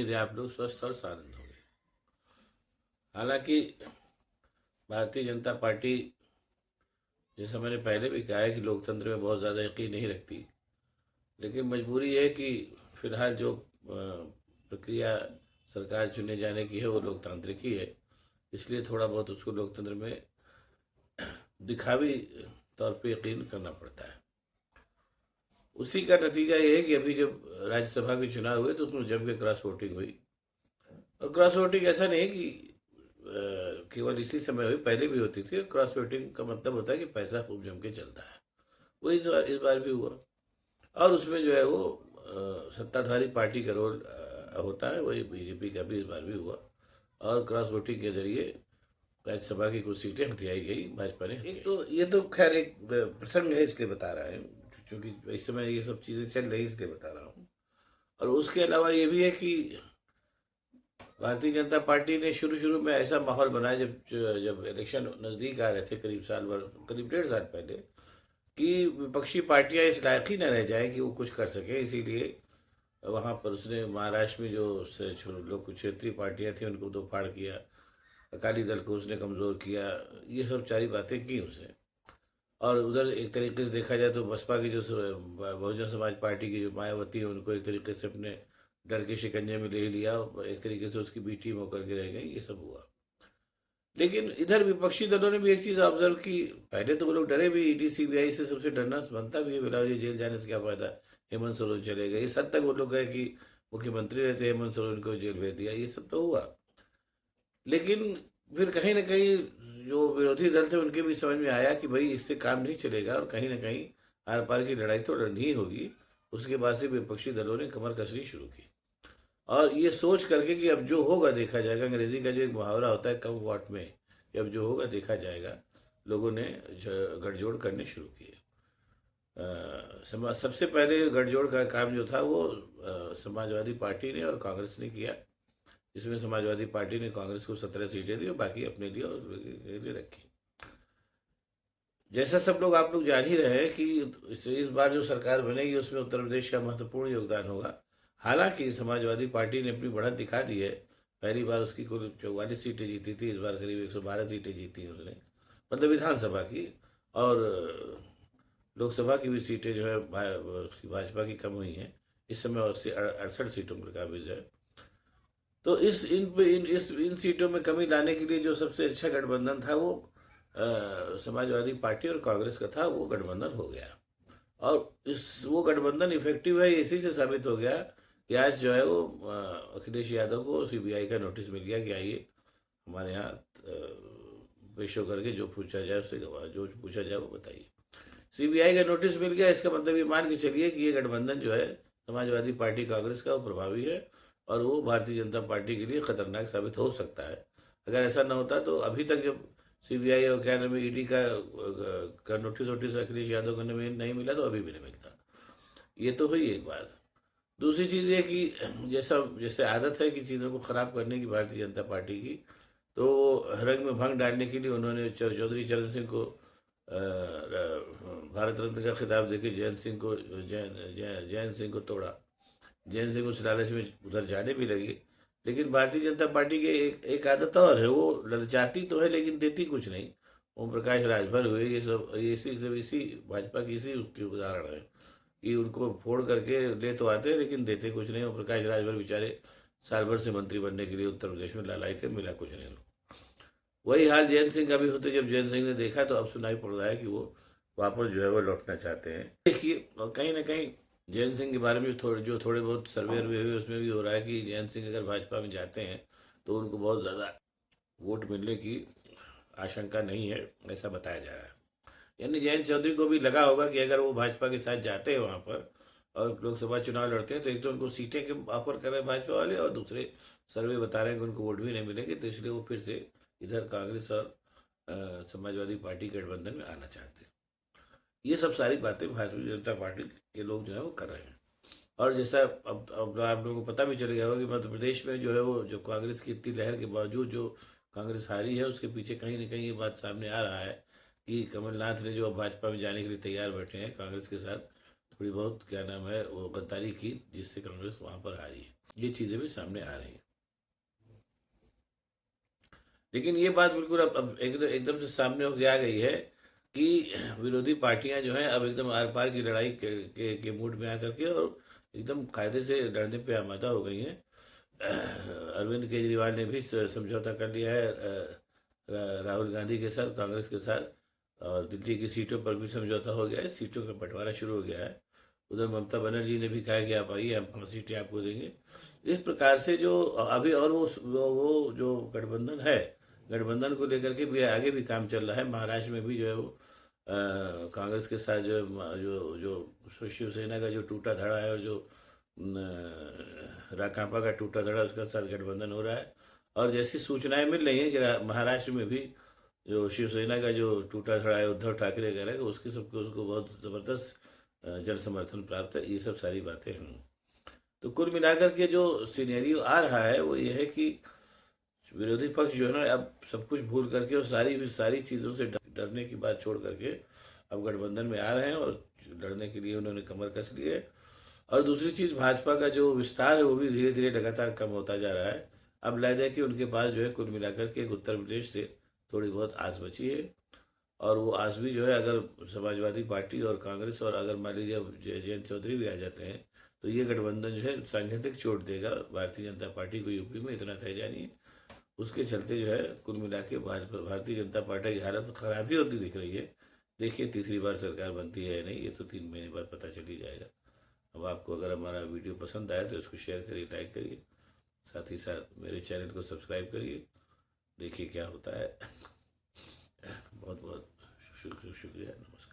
उम्मीद है आप लोग स्वस्थ और आनंद होंगे। हालांकि भारतीय जनता पार्टी, जैसा मैंने पहले भी कहा है कि लोकतंत्र में बहुत ज़्यादा यकीन नहीं रखती, लेकिन मजबूरी है कि फिलहाल जो प्रक्रिया सरकार चुने जाने की है वो लोकतांत्रिक ही है। इसलिए थोड़ा बहुत उसको लोकतंत्र में दिखावी तौर पे यकीन करना पड़ता है। उसी का नतीजा ये है कि अभी जब राज्यसभा के चुनाव हुए तो उसमें जम के क्रॉस वोटिंग हुई। और क्रॉस वोटिंग ऐसा नहीं कि केवल इसी समय हुई, पहले भी होती थी। क्रॉस वोटिंग का मतलब होता है कि पैसा खूब जम के चलता है। वो इस बार भी हुआ। और उसमें जो है वो सत्ताधारी पार्टी का रोल होता है, वही बीजेपी का भी इस बार भी हुआ। और क्रॉस वोटिंग के जरिए राज्यसभा की कुछ सीटें हथियाई गई, भाजपा ने। एक तो ये तो खैर एक प्रसंग है, इसलिए बता रहा है, क्योंकि इस समय ये सब चीज़ें चल रही इसलिए बता रहा हूँ। और उसके अलावा ये भी है कि भारतीय जनता पार्टी ने शुरू शुरू में ऐसा माहौल बनाया, जब जब इलेक्शन नज़दीक आ रहे थे, करीब साल भर, करीब 1.5 साल पहले, कि विपक्षी पार्टियां इस लायक ही न रह जाए कि वो कुछ कर सके। इसीलिए वहां पर उसने महाराष्ट्र में जो लोग कुछ क्षेत्रीय पार्टियां थी उनको दो फाड़ किया, अकाली दल को उसने कमज़ोर किया। ये सब सारी बातें की उसने। और उधर एक तरीके से देखा जाए तो बसपा की जो बहुजन समाज पार्टी की जो मायावती है, उनको एक तरीके से अपने डर के शिकंजे में ले ही लिया, एक तरीके से उसकी बी टीम होकर के रह गई। ये सब हुआ। लेकिन इधर विपक्षी दलों ने भी एक चीज ऑब्जर्व की। पहले तो वो लोग डरे भी, ईडी सीबीआई से सबसे डरना बनता भी है, बिलावल जी जेल जाने से क्या फायदा, हेमंत सोरेन चले गए। इस हद तक वो लोग गए कि मुख्यमंत्री रहते हेमंत सोरेन को जेल भेज दिया। ये सब तो हुआ। लेकिन फिर कहीं ना कहीं जो विरोधी दल थे उनके भी समझ में आया कि भाई इससे काम नहीं चलेगा, और कहीं ना कहीं आर पार की लड़ाई तो लड़नी ही होगी। उसके बाद से विपक्षी दलों ने कमर कसनी शुरू की। और ये सोच करके कि अब जो होगा देखा जाएगा, अंग्रेजी का जो एक मुहावरा होता है कम वॉट में, कि अब जो होगा देखा जाएगा, लोगों ने गठजोड़ करने शुरू किए। सबसे पहले गठजोड़ का काम जो था वो समाजवादी पार्टी ने और कांग्रेस ने किया। जिसमें समाजवादी पार्टी ने कांग्रेस को 17 सीटें दी और बाकी अपने लिए और लिए रखी। जैसा सब लोग आप लोग जान ही रहे हैं कि इस बार जो सरकार बनेगी उसमें उत्तर प्रदेश का महत्वपूर्ण योगदान होगा। हालांकि समाजवादी पार्टी ने अपनी बढ़त दिखा दी है। पहली बार उसकी कुल 44 सीटें जीती थी, इस बार करीब 112 सीटें जीती उसने, मतलब विधानसभा की। और लोकसभा की भी सीटें जो है उसकी भाजपा की कम हुई हैं। इस समय 68 सीटों पर काबिज है। तो इस इन पे इन सीटों में कमी लाने के लिए जो सबसे अच्छा गठबंधन था वो समाजवादी पार्टी और कांग्रेस का था। वो गठबंधन हो गया। और वो गठबंधन इफेक्टिव है इसी से साबित हो गया कि आज जो है वो अखिलेश यादव को सीबीआई का नोटिस मिल गया कि आइए हमारे यहाँ पेश होकर के जो पूछा जाए उससे जो पूछा जाए वो बताइए। सीबीआई का नोटिस मिल गया, इसका मतलब ये मान के चलिए कि ये गठबंधन जो है समाजवादी पार्टी कांग्रेस का वो प्रभावी है। और वो भारतीय जनता पार्टी के लिए खतरनाक साबित हो सकता है। अगर ऐसा ना होता तो अभी तक जब सीबीआई और क्या नाम है ईडी का नोटिस वोटिस अखिलेश यादव को नहीं मिला तो अभी भी नहीं मिलता। ये तो हुई एक बात। दूसरी चीज़ ये कि जैसा जैसे आदत है कि चीज़ों को ख़राब करने की भारतीय जनता पार्टी की, तो रंग में भंग डालने के लिए उन्होंने चौधरी चरण सिंह को भारत रत्न का खिताब देके जैन सिंह को जैन सिंह को तोड़ा। जैन सिंह उस लालच में उधर जाने भी लगी। लेकिन भारतीय जनता पार्टी के एक आदत और है, वो ललचाती तो है लेकिन देती कुछ नहीं। ओम प्रकाश राजभर हुए, ये सब इसी भाजपा की इसी उसकी उदाहरण है कि उनको फोड़ करके ले तो आते हैं लेकिन देते कुछ नहीं। ओम प्रकाश राजभर बेचारे साल भर से मंत्री बनने के लिए उत्तर प्रदेश में लाए थे, मिला कुछ नहीं। वही हाल जैन सिंह का भी होते, जब जैन सिंह ने देखा तो अब सुनाई पड़ रहा है कि वो वापस जो है वो लौटना चाहते हैं। देखिए, और कहीं ना कहीं जैन सिंह के बारे में थोड़े बहुत सर्वे वर्वे हुए उसमें भी हो रहा है कि जैन सिंह अगर भाजपा में जाते हैं तो उनको बहुत ज़्यादा वोट मिलने की आशंका नहीं है, ऐसा बताया जा रहा है। यानी जयंत चौधरी को भी लगा होगा कि अगर वो भाजपा के साथ जाते हैं वहाँ पर और लोकसभा चुनाव लड़ते हैं तो एक तो उनको सीटें के ऑफर कर रहे हैं भाजपा वाले, और दूसरे सर्वे बता रहे हैं कि उनको वोट भी नहीं मिलेंगे, तो इसलिए वो फिर से इधर कांग्रेस और समाजवादी पार्टी गठबंधन में आना चाहते हैं। ये सब सारी बातें भारतीय जनता पार्टी के लोग जो है वो कर रहे हैं। और जैसा अब आप लोगों को पता भी चल गया होगा कि मध्य प्रदेश में जो है वो जो कांग्रेस की इतनी लहर के बावजूद जो कांग्रेस हारी है, उसके पीछे कहीं ना कहीं ये बात सामने आ रहा है कि कमलनाथ ने जो अब भाजपा में जाने के लिए तैयार बैठे हैं कांग्रेस के साथ, थोड़ी बहुत क्या नाम है वो गद्दारी की, जिससे कांग्रेस वहाँ पर हारी है। ये चीज़ें भी सामने आ रही हैं। लेकिन ये बात बिल्कुल अब एकदम एकदम से सामने होके आ गई है कि विरोधी पार्टियां जो हैं अब एकदम आर पार की लड़ाई के मूड में आकर के और एकदम कायदे से लड़ने पे आमादा हो गई हैं। अरविंद केजरीवाल ने भी समझौता कर लिया है राहुल गांधी के साथ, कांग्रेस के साथ, और दिल्ली की सीटों पर भी समझौता हो गया है, सीटों का बंटवारा शुरू हो गया है। उधर ममता बनर्जी ने भी कहा कि आप आइए, हम 5 सीटें आपको देंगे। इस प्रकार से जो अभी और वो जो गठबंधन है, गठबंधन को लेकर के भी आगे भी काम चल रहा है। महाराष्ट्र में भी जो है वो कांग्रेस के साथ जो है जो जो शिवसेना का जो टूटा धड़ा है, और जो राकांपा का टूटा धड़ा, उसका साथ गठबंधन हो रहा है। और जैसी सूचनाएं मिल रही हैं कि महाराष्ट्र में भी जो शिवसेना का जो टूटा धड़ा है, उद्धव ठाकरे कह उसके सबको उसको बहुत ज़बरदस्त जन समर्थन प्राप्त है। ये सब सारी बातें हैं। तो कुल मिलाकर के जो सिनेरियो आ रहा है वो ये है कि विरोधी पक्ष जो है ना, अब सब कुछ भूल करके और सारी चीज़ों से डरने की बात छोड़ करके अब गठबंधन में आ रहे हैं, और लड़ने के लिए उन्होंने कमर कस ली है। और दूसरी चीज़, भाजपा का जो विस्तार है वो भी धीरे धीरे लगातार कम होता जा रहा है। अब लग है कि उनके पास जो है कुल मिलाकर के एक उत्तर प्रदेश से थोड़ी बहुत आस बची है। और वो आस भी जो है, अगर समाजवादी पार्टी और कांग्रेस, और अगर मान लीजिए जयंत चौधरी भी आ जाते हैं, तो ये गठबंधन जो है सांकेतिक चोट देगा भारतीय जनता पार्टी को यूपी में, इतना तय जानिए। उसके चलते जो है कुल मिला के भारतीय जनता पार्टी की हालत खराब ही होती दिख रही है। देखिए तीसरी बार सरकार बनती है या नहीं, ये तो 3 महीने बाद पता चल ही जाएगा। अब आपको अगर हमारा वीडियो पसंद आया तो इसको शेयर करिए, लाइक करिए, साथ ही साथ मेरे चैनल को सब्सक्राइब करिए। देखिए क्या होता है। बहुत बहुत शुक्रिया, नमस्कार।